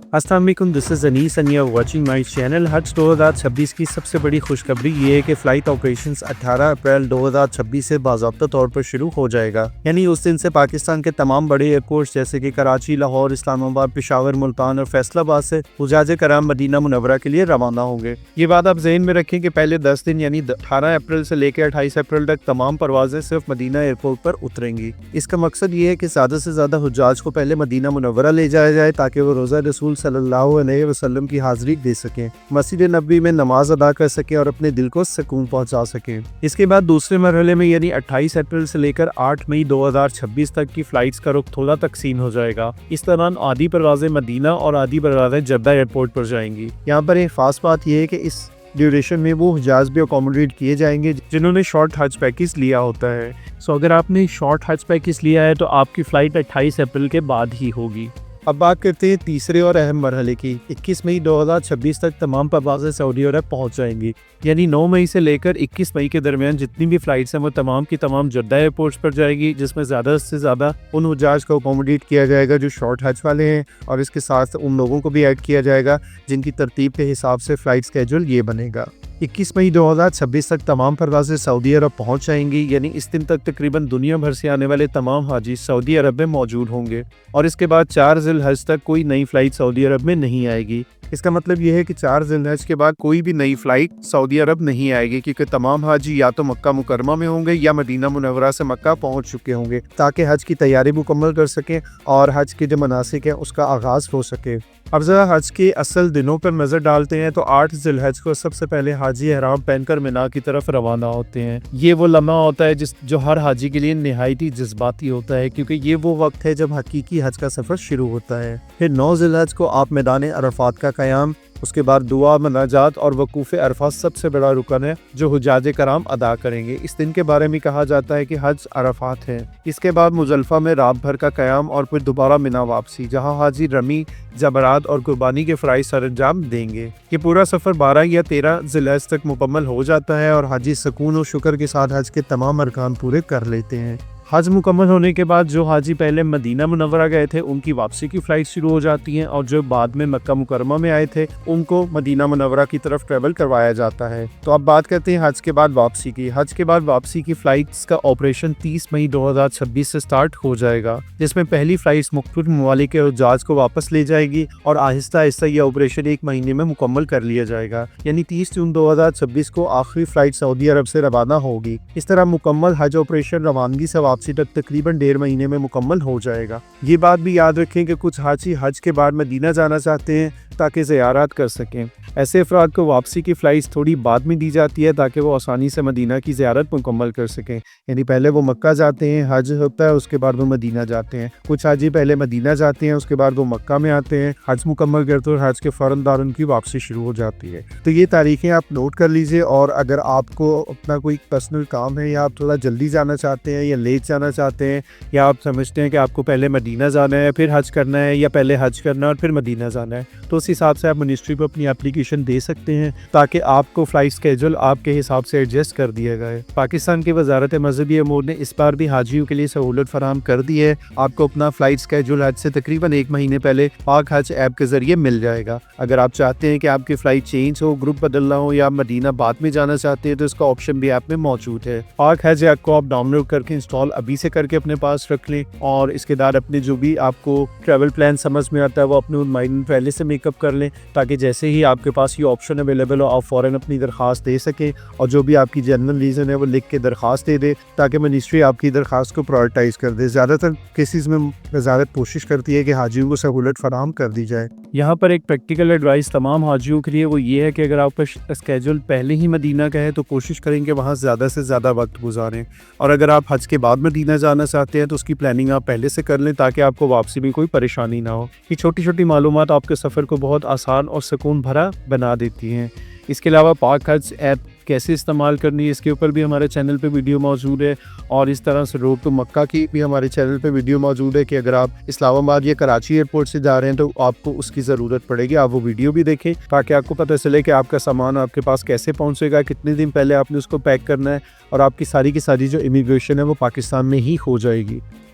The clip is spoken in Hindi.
अस्सलाम वालेकुम, this is Anees and you are watching my channel. हज 2026 की सबसे बड़ी खुशखबरी ये है कि फ़्लाइट ऑपरेशंस 18 अप्रैल 2026 से बाज़ाब्ता तौर पर शुरू हो जाएगा। यानी उस दिन से पाकिस्तान के तमाम बड़े एयरपोर्ट्स जैसे कि कराची, लाहौर, इस्लामाबाद, पेशावर, मुल्तान और फैसलाबाद से हुज्जाज कराम मदीना मुनव्वरा के लिए रवाना होंगे। ये बात आप ज़हन में रखें कि पहले 10 दिन यानी 18 अप्रैल से लेकर 28 अप्रैल तक तमाम परवाज़ें सिर्फ मदीना एयरपोर्ट पर उतरेंगी। इसका मकसद ये है कि ज़्यादा से ज़्यादा हुज्जाज को पहले मदीना मुनव्वरा ले जाया जाए ताकि वो रोज़ा रसूल सल्लल्लाहु अलैहि वसल्लम की हाज़िरी दे सकें, मस्जिद नबवी में नमाज अदा कर सकें और अपने दिल को सुकून पहुंचा सकें। इसके बाद दूसरे मरहले में यानी 28 अप्रैल से लेकर 8 मई 2026 तक की फ़्लाइट्स का रुख थोड़ा तकसीम हो जाएगा। इस दौरान आधी परवाज़ें मदीना और आधी परवाज़ें जद्दा एयरपोर्ट पर जाएंगी। यहाँ पर एक ख़ास बात यह है कि इस ड्यूरेशन में वो हुज्जाज भी अकोमोडेट किए जाएंगे जिन्होंने शॉर्ट हज पैकेज लिया होता है। अगर आपने शॉर्ट हज पैकेज लिया है तो आपकी फ़्लाइट 28 अप्रैल के बाद ही होगी। अब बात करते हैं तीसरे और अहम मरहले की। 21 मई 2026 तक तमाम परवाज़ें सऊदी अरब पहुंच जाएंगी। यानी 9 मई से लेकर 21 मई के दरमियान जितनी भी फ़्लाइट्स हैं वो तमाम की तमाम जद्दा एयरपोर्ट्स पर जाएगी, जिसमें ज़्यादा से ज़्यादा उन हुज्जाज को अकोमोडेट किया जाएगा जो शॉर्ट हज वाले हैं, और इसके साथ उन लोगों को भी ऐड किया जाएगा जिनकी तरतीब के हिसाब से फ़्लाइट स्केड्यूल ये बनेगा। 21 मई 2026 तक तमाम परवाज़ें सऊदी अरब पहुंच जाएंगी। यानी इस दिन तक तकरीबन दुनिया भर से आने वाले तमाम हाजी सऊदी अरब में मौजूद होंगे, और इसके बाद 4 ज़िलहज तक कोई नई फ़्लाइट सऊदी अरब में नहीं आएगी। इसका मतलब यह है कि 4 ज़िलहज के बाद कोई भी नई फ़्लाइट सऊदी अरब नहीं आएगी, क्योंकि तमाम हाजी या तो मक्का मुकरमा में होंगे या मदीना मुनव्वरा से मक्का पहुंच चुके होंगे, ताकि हज की तैयारी मुकम्मल कर सकें और हज के जो मनासिक हैं उसका आगाज़ हो सके। अब ज़रा हज के असल दिनों पर नज़र डालते हैं तो 8 ज़िलहज को सबसे पहले हाजी एहराम पहनकर मिना की तरफ रवाना होते हैं। ये वो लम्हा होता है जो हर हाजी के लिए निहायत ही जज्बाती होता है, क्योंकि ये वो वक्त है जब हकीकी हज का सफ़र शुरू होता है। फिर 9 ज़िलहज को आप मैदान अरफात का क़याम, उसके बाद दुआ, मनाजात और वकूफ़ अरफा सबसे बड़ा रुकन है जो हुज्जाज कराम अदा करेंगे। इस दिन के बारे में कहा जाता है कि हज अरफात है। इसके बाद मुज़ल्फ़ा में रात भर का क़याम और फिर दोबारा मिना वापसी, जहां हाजी रमी, जबरात और कुर्बानी के फ़राइज़ सरअंजाम देंगे। ये पूरा सफ़र 12 या 13 ज़िलहज तक मुकम्मल हो जाता है और हाजी सुकून और शुक्र के साथ हज के तमाम अरकान पूरे कर लेते हैं। हज मुकम्मल होने के बाद जो हाजी पहले मदीना मुनव्वरा गए थे उनकी वापसी की फ़्लाइट शुरू हो जाती हैं, और जो बाद में मक्का मुकरमा में आए थे उनको मदीना मुनव्वरा की तरफ ट्रैवल करवाया जाता है। तो अब बात करते हैं हज के बाद वापसी की। हज के बाद वापसी की फ़्लाइट्स का ऑपरेशन 30 मई 2026 से स्टार्ट हो जाएगा, जिसमें पहली फ़्लाइट्स मुख्तलिफ ममालिक के हुज्जाज को वापस ले जाएगी और आहिस्ता आहिस्ता यह ऑपरेशन 1 महीने में मुकम्मल कर लिया जाएगा। यानी 30 जून 2026 को आखिरी फ़्लाइट सऊदी अरब से रवाना होगी। इस तरह मुकम्मल हज ऑपरेशन रवानगी से वापसी तक तकरीबन 1.5 महीने में मुकम्मल हो जाएगा। ये बात भी याद रखें कि कुछ हाजी हज के बाद मदीना जाना चाहते हैं ताकि ज़ियारत कर सकें। ऐसे अफराद को वापसी की फ़्लाइट्स थोड़ी बाद में दी जाती है ताकि वो आसानी से मदीना की ज़ियारत मुकम्मल कर सकें। यानी पहले वो मक्का जाते हैं, हज होता है, उसके बाद वो मदीना जाते हैं। कुछ हाजी पहले मदीना जाते हैं, उसके बाद वो मक्का में आते हैं, हज मुकम्मल करते हैं, हज के फ़ौरन बाद उनकी वापसी शुरू हो जाती है। तो ये तारीखें आप नोट कर लीजिए, और अगर आपको अपना कोई पर्सनल काम है या आप थोड़ा जल्दी जाना चाहते हैं या लेट जाना चाहते हैं, या आप समझते हैं कि आपको पहले मदीना जाना है फिर हज करना है, या पहले हज करना है और फिर मदीना जाना है, तो उस हिसाब से आप मिनिस्ट्री को अपनी एप्लीकेशन दे सकते हैं ताकि आपको फ़्लाइट स्केड्यूल आपके हिसाब से एडजस्ट कर दिया जाए। पाकिस्तान की वजारत मज़हबी अमूर ने इस बार भी हाजियों के लिए सहूलत फराहम कर दी है। आपको अपना फ़्लाइट स्केड्यूल हज से तकरीबन 1 महीने पहले पाक हज ऐप के ज़रिए मिल जाएगा। अगर आप चाहते हैं कि आपकी फ़्लाइट चेंज हो, ग्रुप बदलना हो, या मदीना बाद में जाना चाहते हैं तो इसका ऑप्शन भी ऐप में मौजूद है। पाक हज ऐप को आप डाउनलोड करके इंस्टॉल अभी से करके अपने पास रख लें, और इसके बाद अपने जो भी आपको ट्रैवल प्लान समझ में आता है वो अपने माइंड पहले से मेकअप कर लें, ताकि जैसे ही आपके पास ये ऑप्शन अवेलेबल हो आप फ़ौरन अपनी दरख्वास्त दे सकें, और जो भी आपकी जनरल रीज़न है वो लिख के दरख्वास्त दे दे ताकि मिनिस्ट्री आपकी दरख्वास्त को प्रायोरिटाइज़ कर दे। ज़्यादातर केसेस में वजारत कोशिश करती है कि हाजियों को सहूलत फराहम कर दी जाए। यहाँ पर एक प्रैक्टिकल एडवाइस तमाम हाजियों के लिए वो ये है कि अगर आपका स्केड्यूल पहले ही मदीना का है तो कोशिश करें कि वहाँ ज़्यादा से ज़्यादा वक्त गुजारें, और अगर आप हज के बाद मदीना जाना चाहते हैं तो उसकी प्लानिंग आप पहले से कर लें ताकि आपको वापसी में कोई परेशानी ना हो। ये छोटी छोटी मालूमात आपके सफ़र को बहुत आसान और सुकून भरा बना देती हैं। इसके अलावा पाक हज ऐप कैसे इस्तेमाल करनी है इसके ऊपर भी हमारे चैनल पे वीडियो मौजूद है, और इस तरह से रोड टू मक्का की भी हमारे चैनल पे वीडियो मौजूद है कि अगर आप इस्लामाबाद या कराची एयरपोर्ट से जा रहे हैं तो आपको उसकी ज़रूरत पड़ेगी। आप वो वीडियो भी देखें ताकि आपको पता चले कि आपका सामान आपके पास कैसे पहुँचेगा, कितने दिन पहले आपने उसको पैक करना है, और आपकी सारी की सारी जो इमिग्रेशन है वो पाकिस्तान में ही हो जाएगी।